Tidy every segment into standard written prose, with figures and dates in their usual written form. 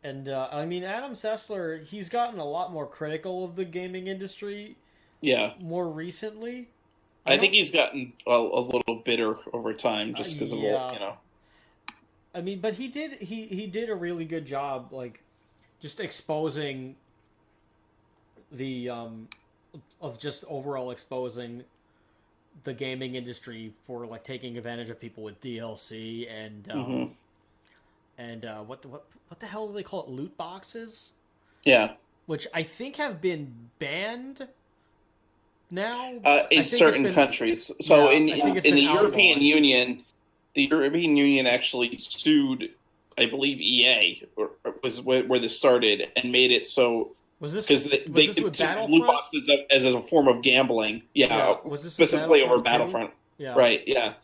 And I mean, Adam Sessler, he's gotten a lot more critical of the gaming industry Yeah, more recently. I I think don't. he's gotten a little bitter over time just because of all, Yeah. I mean, but he did a really good job, like just exposing the of just overall exposing the gaming industry for like taking advantage of people with DLC hmm and what the hell do they call it? Loot boxes, Yeah. which I think have been banned now. I In think it's certain been countries. So yeah, I think it's in been the European outlawed. Union, the European Union actually sued, I believe, EA was where this started and made it so because Was they this with considered loot Battlefront? boxes as a form of gambling. Yeah, Yeah, was this with specifically over Battlefront 2? Battlefront. Yeah. Right. Yeah.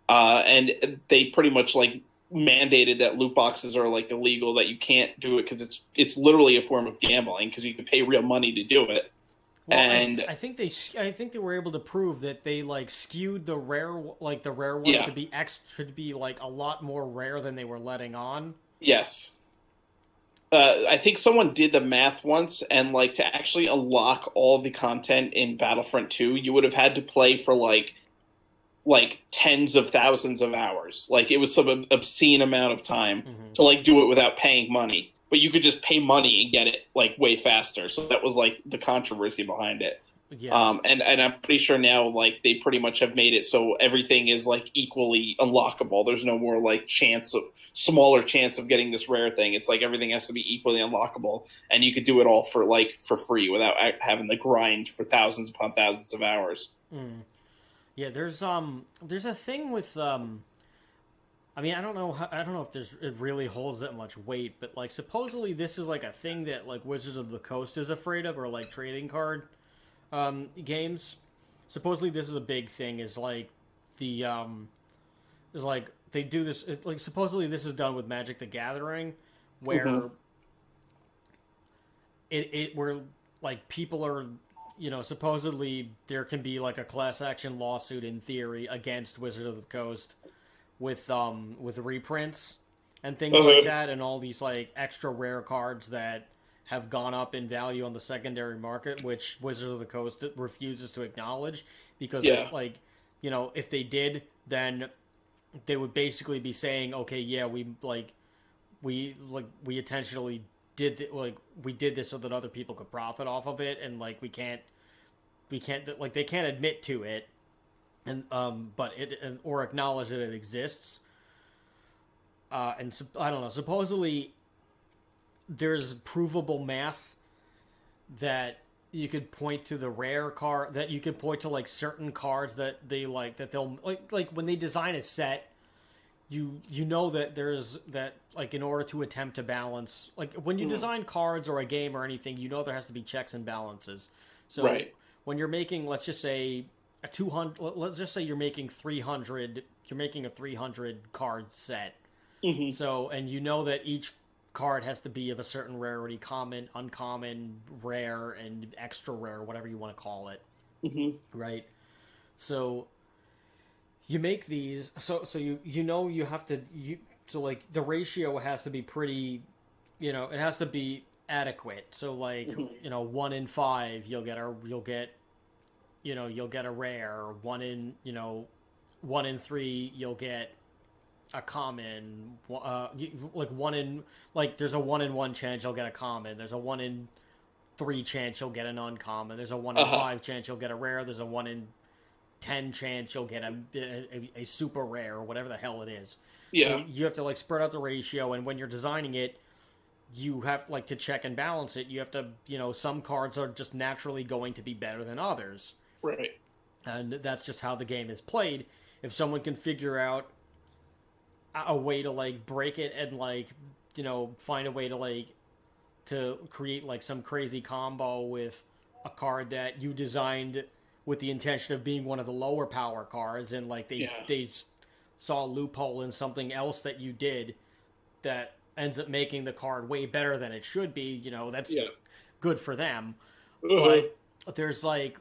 And they pretty much like mandated that loot boxes are like illegal, that you can't do it because it's literally a form of gambling because you can pay real money to do it. Well, And I think they were able to prove that they like skewed the rare ones yeah, to be like a lot more rare than they were letting on. yes. I think someone did the math once, and like to actually unlock all the content in Battlefront 2, you would have had to play for like tens of thousands of hours. Like it was some obscene amount of time Hmm. to like do it without paying money. But you could just pay money and get it like way faster. So that was like the controversy behind it. Yeah, And I'm pretty sure now like they pretty much have made it so everything is like equally unlockable. There's no more like chance of smaller chance of getting this rare thing. It's like everything has to be equally unlockable, and you could do it all for like for free without having to grind for thousands upon thousands of hours. yeah. There's a thing with I mean, I don't know if it really holds that much weight, but like supposedly this is like a thing that like Wizards of the Coast is afraid of, or like trading card games. Supposedly this is a big thing. The is like they do this like supposedly this is done with Magic the Gathering, Mm-hmm. where it where like people are supposedly there can be like a class action lawsuit in theory against Wizards of the Coast with reprints and things like Uh-huh. that, and all these like extra rare cards that have gone up in value on the secondary market, which Wizards of the Coast refuses to acknowledge because Yeah. if like if they did, then they would basically be saying, okay, yeah, we intentionally we did this so that other people could profit off of it, and like we can't like they can't admit to it, and but or acknowledge that it exists. I don't know. Supposedly, there's provable math that you could point to the rare card that you could point to like certain cards that they like that they'll like when they design a set. You know that there's that like in order to attempt to balance like when you Mhm. design cards or a game or anything, you know there has to be checks and balances. So Right. when you're making, let's just say a 200, let's just say you're making 300, you're making a 300 card set. hmm So and you know that each card has to be of a certain rarity, common, uncommon, rare, and extra rare, whatever you want to call it, hmm right? So you make these so you know you have to you so like the ratio has to be pretty, it has to be adequate. So like, hmm 1 in 5 you'll get you'll get a rare. 1 in 3 you'll get a common. Like one in like there's a 1 in 1 chance you'll get a common. There's a 1 in 3 chance you'll get an uncommon. There's a one in Uh-huh. five chance you'll get a rare. There's a 1 in 10 chance you'll get a super rare or whatever the hell it is. So Yeah. you have to like spread out the ratio, and when you're designing it, you have like to check and balance it. You have to, some cards are just naturally going to be better than others, Right. and that's just how the game is played. If someone can figure out a way to like break it and like find a way to like to create like some crazy combo with a card that you designed with the intention of being one of the lower power cards, and like Yeah. they saw a loophole in something else that you did that ends up making the card way better than it should be, that's Yeah. good for them. Uh-huh. But there's like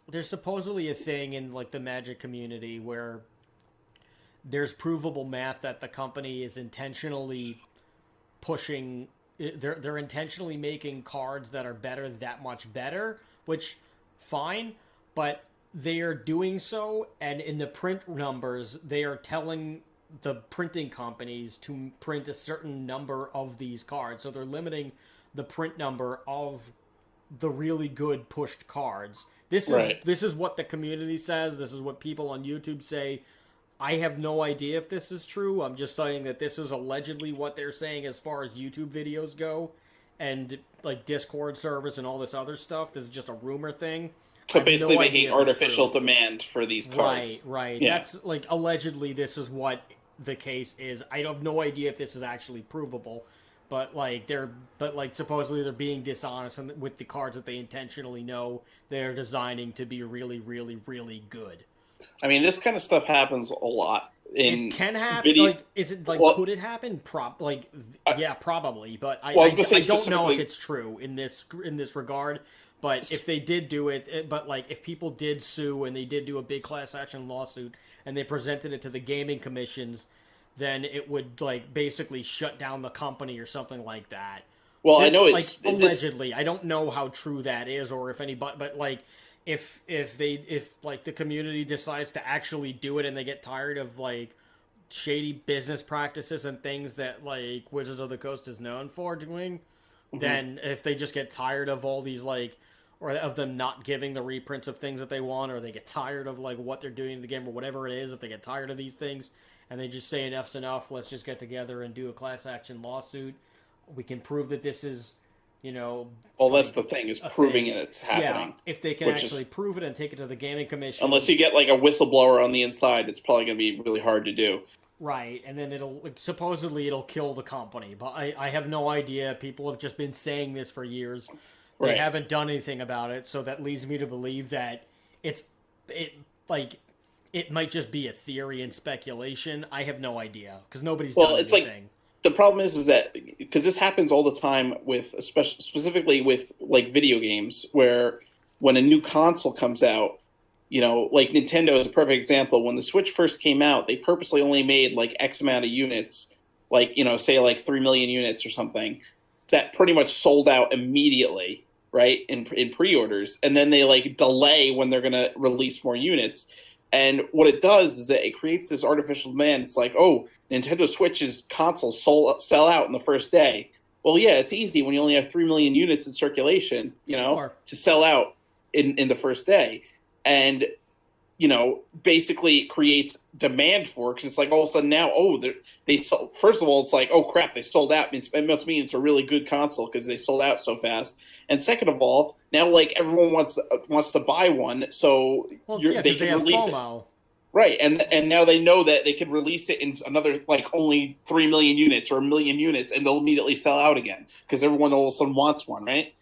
there's supposedly a thing in like the Magic community where there's provable math that the company is intentionally pushing they're intentionally making cards that are better that much better, which fine, but they are doing so, and in the print numbers they are telling the printing companies to print a certain number of these cards, so they're limiting the print number of the really good pushed cards. This is what the community says. This is what people on YouTube say. I have no idea if this is true. I'm just saying that this is allegedly what they're saying as far as YouTube videos go, and like Discord servers and all this other stuff. This is just a rumor thing. So basically making artificial demand for these cards. Right. Yeah. That's like allegedly this is what the case is. I have no idea if this is actually provable, but supposedly they're being dishonest with the cards that they intentionally know they're designing to be really, really, really good. I mean, this kind of stuff happens a lot. It can happen. Could it happen? Probably, but I don't know if it's true in this regard. But if they did do it, if people did sue and they did do a big class action lawsuit and they presented it to the gaming commissions, then it would basically shut down the company or something like that. Well, I know it's allegedly. I don't know how true that is or if anybody, but if the community decides to actually do it and they get tired of shady business practices and things that Wizards of the Coast is known for doing, then if they just get tired of all these or of them not giving the reprints of things that they want, or they get tired of what they're doing in the game or whatever it is, if they get tired of these things and they just say enough's enough, let's just get together and do a class action lawsuit. We can prove that this is, well, that's the thing, is proving it's happening. Yeah, if they can actually prove it and take it to the gaming commission. Unless you get a whistleblower on the inside, it's probably going to be really hard to do. Right, and then supposedly it'll kill the company, but I have no idea. People have just been saying this for years. They haven't done anything about it, so that leads me to believe that it might just be a theory and speculation. I have no idea because nobody's done anything. The problem is that because this happens all the time with, specifically with video games, where when a new console comes out, Nintendo is a perfect example. When the Switch first came out, they purposely only made X amount of units, say 3 million units or something, that pretty much sold out immediately, right, in pre-orders, and then they delay when they're going to release more units. And what it does is that it creates this artificial demand. It's Nintendo Switch's consoles sell out in the first day. Well, yeah, it's easy when you only have 3 million units in circulation, to sell out in the first day. And, basically it creates demand for it, because it's all of a sudden now, they sold. First of all, it's oh crap, they sold out. It must mean it's a really good console because they sold out so fast. And second of all, now everyone wants to buy one, so they can release FOMO. It. Right, and now they know that they can release it in another only 3 million units or 1 million units, and they'll immediately sell out again because everyone all of a sudden wants one, right?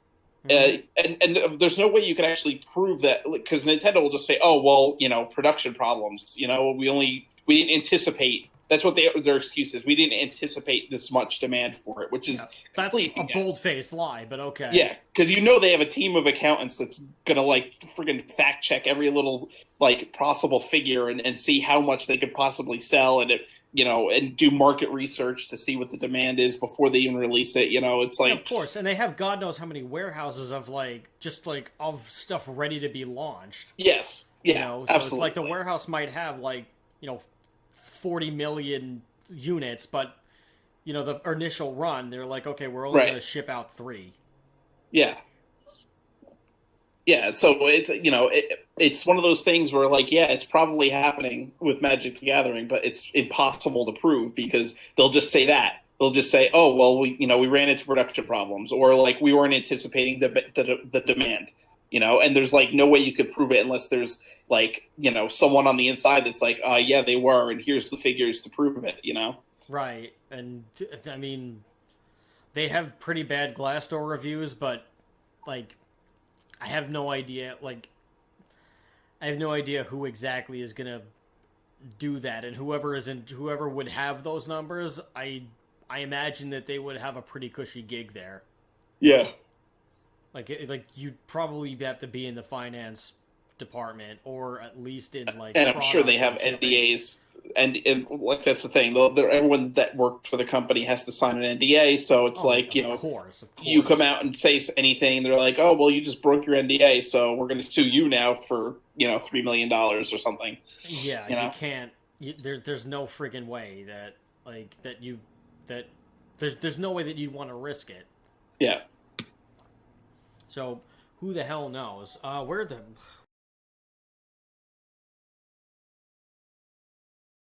Mm-hmm. And there's no way you can actually prove that, because Nintendo will just say, "Oh, well, production problems. We didn't anticipate." That's what their excuse is. We didn't anticipate this much demand for it, which is that's a bold-faced lie, but okay. Yeah, because they have a team of accountants that's gonna friggin' fact check every little possible figure and see how much they could possibly sell, and and do market research to see what the demand is before they even release it. It's of course, and they have God knows how many warehouses of of stuff ready to be launched. Yes, yeah, so absolutely. It's the warehouse might have 40 million units, but the initial run, they're okay, we're only going to ship out 3. Yeah. So it's it's one of those things where it's probably happening with Magic the Gathering, but it's impossible to prove because they'll just say that. They'll just say, "Oh, well, we ran into production problems," or we weren't anticipating the demand. And there's no way you could prove it unless there's someone on the inside that's yeah, they were, and here's the figures to prove it, Right. And I mean, they have pretty bad Glassdoor reviews, but I have no idea, I have no idea who exactly is going to do that, and whoever would have those numbers, I imagine that they would have a pretty cushy gig there. Yeah. You'd probably have to be in the finance department, or at least in And I'm sure they have NDAs and like that's the thing. Everyone that worked for the company has to sign an NDA, so it's like of course, of course. you come out and say anything, and they're like, "Oh, well, you just broke your NDA, so we're going to sue you now for $3 million or something." Yeah, You you know? can't. There's no friggin' way that that there's no way that you want to risk it. Yeah. So who the hell knows?